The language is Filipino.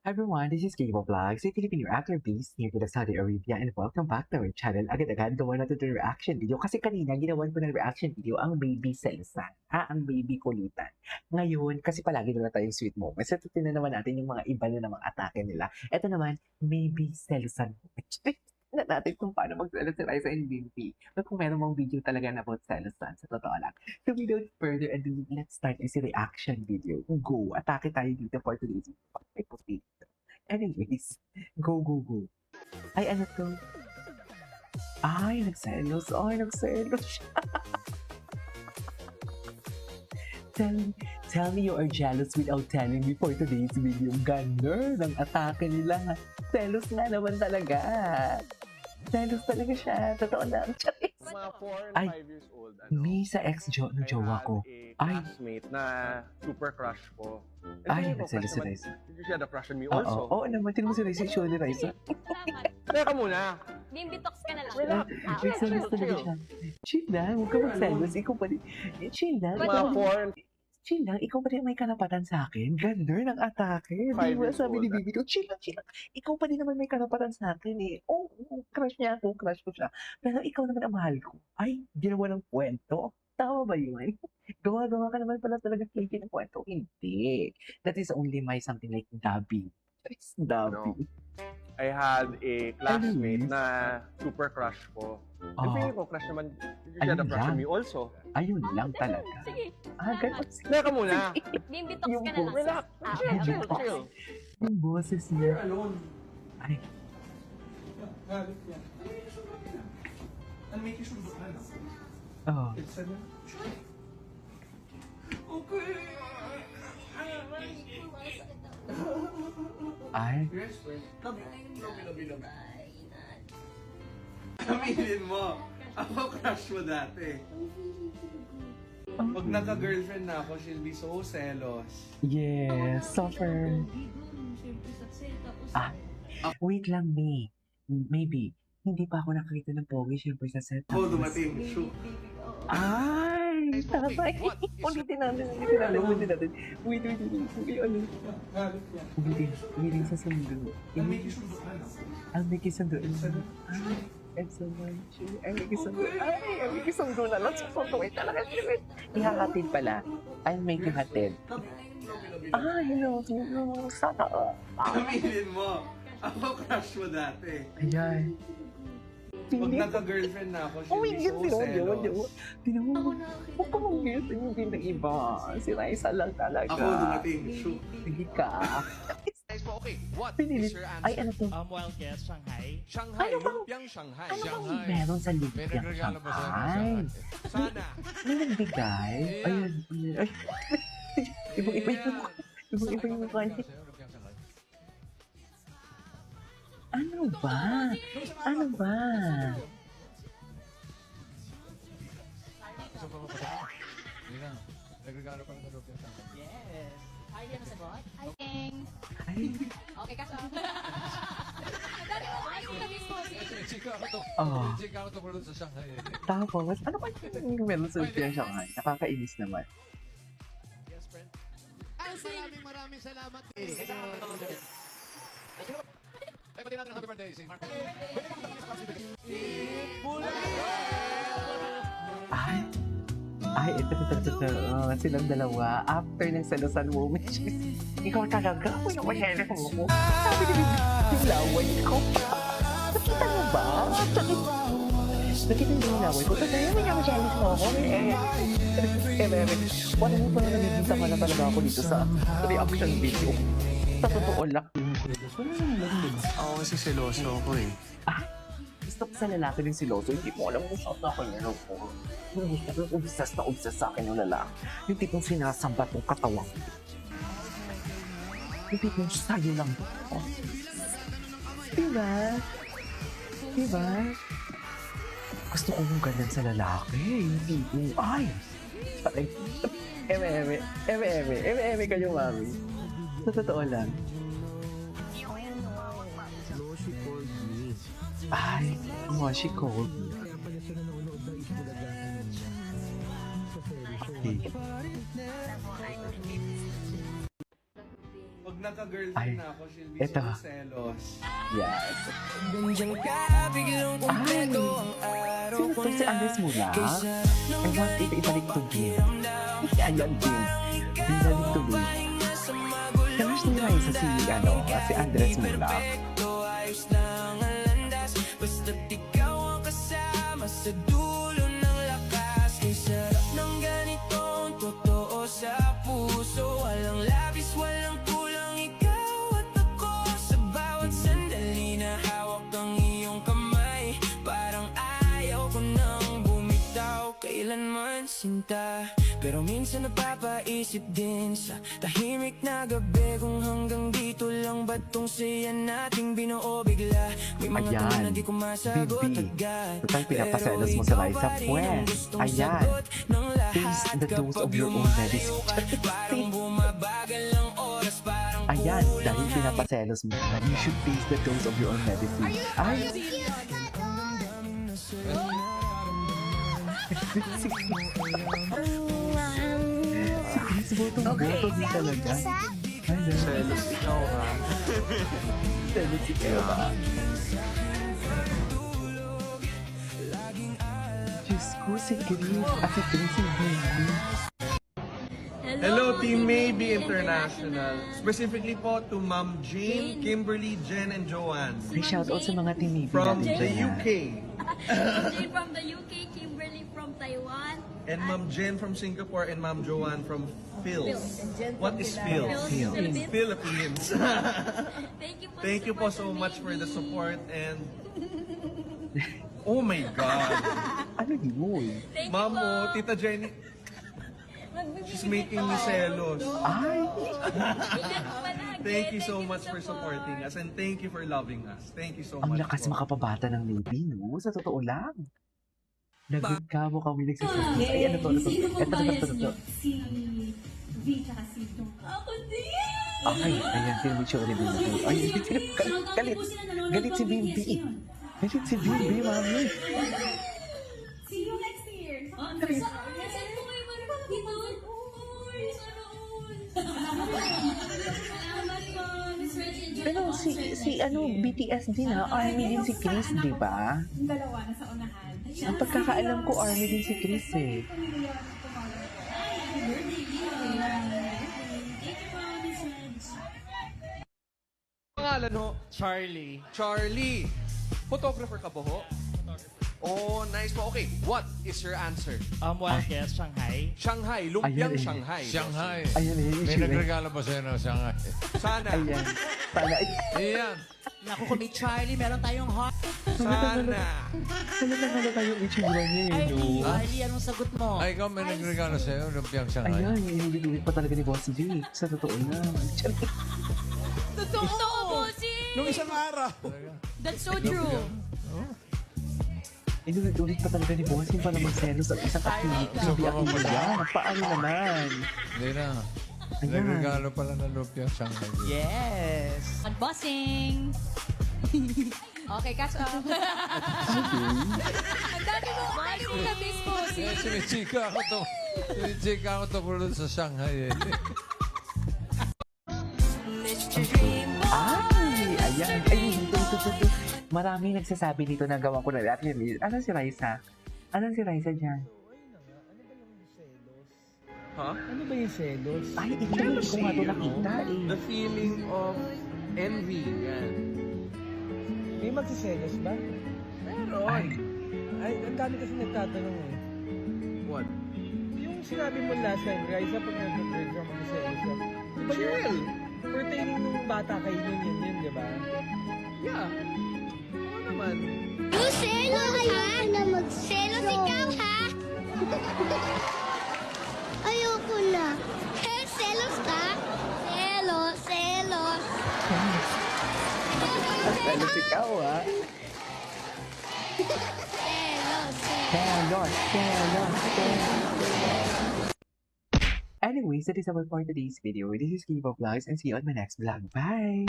Hi everyone, this is Kibo Vlogs, a Filipino reactor based here to Saudi Arabia, and welcome back to our channel. Agad-agad gawa na ito ng reaction video kasi kanina ginawan ko ng reaction video ang baby Selsan, ang baby kulitan. Ngayon, kasi palagi na tayong sweet moments, ito tingnan naman natin yung mga iba na namang atake nila. Ito naman, baby Selsan. Na natin kung paano magselos si Raisa and Bimpy. But kung meron mong video talaga na about Selsan, sa totoo lang. So without further ado, let's start this reaction video. Go! Atake tayo dito for today's video. Anyways, go, go, go. Ay, ano to? Ay, nagselos. Ay, nagselos siya. Tell me you are jealous without telling me for today's video. Ganun ang atake nila. Selos nga naman talaga. Selos talaga siya. Totoo lang. Mga 4 and Ay, 5 years old, May sa ng jowa ko. I Ay, had a classmate na super crush ko. ay, tingin ko, nagselos si crush Raisa. naman, she had a crush on me Oo, also. oo naman. Tingnan mo si Raisa, show ni Raisa. Teka muna. Bimbi-tox ka na lang. Relax. Nagselos talaga siya. Chill lang, huwag ka magselos. Ikaw pa rin. Chill lang. Mga 4 and Chill lang, ikaw pa rin may karapatan sa akin. Ganun ang atake. Di 5 ba years sabi ni old. Bibi ko, chill lang, chill lang. Ikaw pa din naman may karapatan sa akin eh. Oo, crush niya ako, crush ko siya. Pero ikaw naman ang mahal ko. Ay, ginawa ng kwento. Tama ba yun? Gawa-gawa ka naman pala talaga clicky ng kwento. Hindi. That is only my something like Dabi. It's Dabi. I had a classmate Anyways. na super crush ko. Oh, Tingin ko, crush naman, she had a Ayun crush on lang. me also. ayun lang talaga. Sige. Ganun. Teka muna. Bimbi-tox Yung ka na lang. Relax. Okay, okay. Chill, chill. Yung boses niya. Ay, Galit yan. Ang may kisunduan ako. oh. Isa na. Okay. Ay, Yes, friend. Kami. Lobi. Aminin mo. Ako crush mo dati. Pag naka-girlfriend na ako, she'll be so selos. yes, suffer. Ah, wait lang, May. Maybe. Hindi pa ako nakakita ng pogi, syempre sa set. Ako dumating. Shoot. Ay, tatay. Ulitin natin. Wait. Ano? Galit yan. Ulitin sa sundo. Ang may kisunduan ako. Ang may kisundo. Isa na. Ay, I'm so much. Ay, may kisundo. Ay, may kisundo na lang. Susunduin talaga. Ihahatid pala. I'll make you hatid. Kami. Ay, no. Sana. Aminin mo. Ako crush mo dati. Ayan. Pag naka-girlfriend na ako, she'll Uy, be yun, so yun. selos. Tinan mo, huwag ka mag-guess yung hindi ng iba. Si Raisa lang talaga. Ako dumating. Shoot. Sige ka. Guys po, okay. What Pinilit. is your answer? Ay, ano to? Wild guess, Shanghai. Shanghai, Ano bang- lumpiang Shanghai. Ano bang meron sa May lumpiang nagregalo ba sa Shanghai? Sana. May nagbigay? Ayun. Ay, ibang-iba yung ibang-iba yung mukha niya. Ano ba? Ano ba? Nagregalo pa ng lumpiang Shanghai. Yes. Ay, yan ang sagot? Hi, King. Ay, Okay, kaso. Dali mo, ay, kami po. Chika ako to. oh. Chika ako to po sa Shanghai. Tapos, ano ba yung meron sa lumpiang Shanghai? Nakakainis naman. Yes, friend. Maraming salamat. Ay, pati natin ang happy birthday si Mark. Ay, ito. Silang dalawa. After ng selosan moment, ikaw talaga. Ako yung masyari mo. Sabi ni Bibi, yung laway ko. Nakita mo ba? Nakita mo yung laway ko? Tapos ayaw mo niya masyari mo ako. Wala mo pa na nagigita ka na talaga ako dito sa reaction video. Sa totoo lang. Wala naman lang din. Ako kasi seloso ako eh. Gusto ko sa lalaki din si Loso, hindi mo alam kung saan ako niya ako. Gusto ko obsessed sa akin yung lalaki. Yung tipong sinasambat ng katawang. Yung tipong sa'yo lang. Oh. Diba? Diba? Gusto ko yung ganyan sa lalaki. Yung tipong, ay! Parang, eme kayo, mami. Sa totoo lang. Ay, she called me. Okay. Pag naka-girlfriend Ay, na ako, she'll be eto. so selos. Yes. Nandiyan ka, biglang kumpleto ang araw Sino ko to? Si na. Andres Mula? Kay sarap ng I want it ibalik to Jim. Ayan, Jim. Ibalik to Jim. pahinga sa magulo. Crush ni Raisa si Andres Mula. Perfecto, ayos lang ang landas. Basta't ikaw ang kasama sa dulo ng lakas. Kay sarap ng ganitong totoo sa puso. Walang labis, walang kulang, ikaw at ako. Sa bawat sandali na hawak ang iyong kamay. Parang ayaw ko nang bumitaw kailanman, sinta. Pero minsan napapaisip din sa tahimik na gabi, kung hanggang dito lang ba tong saya nating binuo bigla. May mga Ayan, tanong na di ko masagot Bibi. agad. Total, pinapaselos mo sa Liza Puez. Ayan. Taste the dose of your own medicine. Parang bumabagal ang oras, parang Ayan, dahil pinapaselos mo, you should taste the dose of your own medicine. Ay! Si Chris, botong-boto din talaga. Hello. Selos ikaw ha. Selos ikaw ba? Diyos ko, si Chris. At si Chris, si Baby. Hello, Team Maybe International. Specifically po to Ma'am Jane, Kimberly, Jen, and Joanne. May shoutout sa mga team From natin the dyan, UK. Jane from the UK, Kimberly from Taiwan. And Ma'am Jen from Singapore and Ma'am Joanne from Phils. What is Phils? Philippines. Philippines. Thank you po. Thank you po so much for the support and... Oh my God! Ano yun? Thank you Ma'am po. mo, Tita Jenny, she's making me selos. Ay! Thank you so much for supporting us and thank you for loving us. Thank you so Ang much. lakas po. makapabata ng Navy, no? Sa totoo lang. Nagkamo kami nagsasabi. Ay, ano to? Ito. Si V tsaka si Dong. Ako din! Ay, ayan, sinibitsyo ko ni Bimbi. Ay, galit. Galit si Bimbi. Galit si Bimbi, mami. See you next year. Saan po kayo marunong dito? Uy, sana all. Salamat po, Miss Reggie. Enjoy Pero po ang si certain year. BTS din ha, Army din si Chris, di ba? Yung dalawa nasa unahan. Ang pagkakaalam ko, Army din si Chris eh. Pangalan ho? Charlie. Charlie. Photographer ka ba ho? Oh, nice po. Okay, what is your answer? Wild guess, Shanghai. Shanghai, Ayan lumpiang eh. Shanghai. Shanghai. Ayan eh, May issue eh. nagregalo pa sa'yo ng Shanghai. Sana. Ayan. Sana, ay, Iyan. Naku, kung may Charlie, meron tayong hot. Sana. halata yung itsura niya eh, Ay, no? Charlie, anong sagot mo? Ay, ikaw may nagregalo sa'yo ng lumpiang Shanghai. Ayan, inulit pa talaga ni Boss G. Sa totoo lang. Totoo, Bossy! Nung isang araw. That's so true. Inulit pa talaga ni Boss G para magselos at isang activity. Hindi ako yan. Paano naman? Hindi na. Ayan. Nagregalo pala ng lumpiang Shanghai. Yes. Unbossing! Okay, catch up. Ang dami mo na base, Bossy. Eh, sinichika ako to. Sinichika ako to kulun sa Shanghai eh. Ay, ayan. Ay, ito. Maraming nagsasabi dito na gawa ko na lahat yun. Ano si Raisa? Ano si Raisa dyan? Huh? Ano ba yung selos? Ay, ito hindi ko nga ito nakita eh. The feeling of envy. Yan. May magsiselos ba? Meron. Ay, ang dami kasi nagtatanong eh. What? Yung sinabi mo last time, Raisa, pag nag-girl ka magsiselos ka. Diba Chill. pertaining nung bata kayo yun, di ba? Yeah. Oo naman. Selos ha? Na magselos ikaw ha? Ayoko na. Selos ka? Selos. Selos ikaw ah. Selos. Anyways, that is our for today's video. This is Kibo Vlogs and see you on my next vlog. Bye!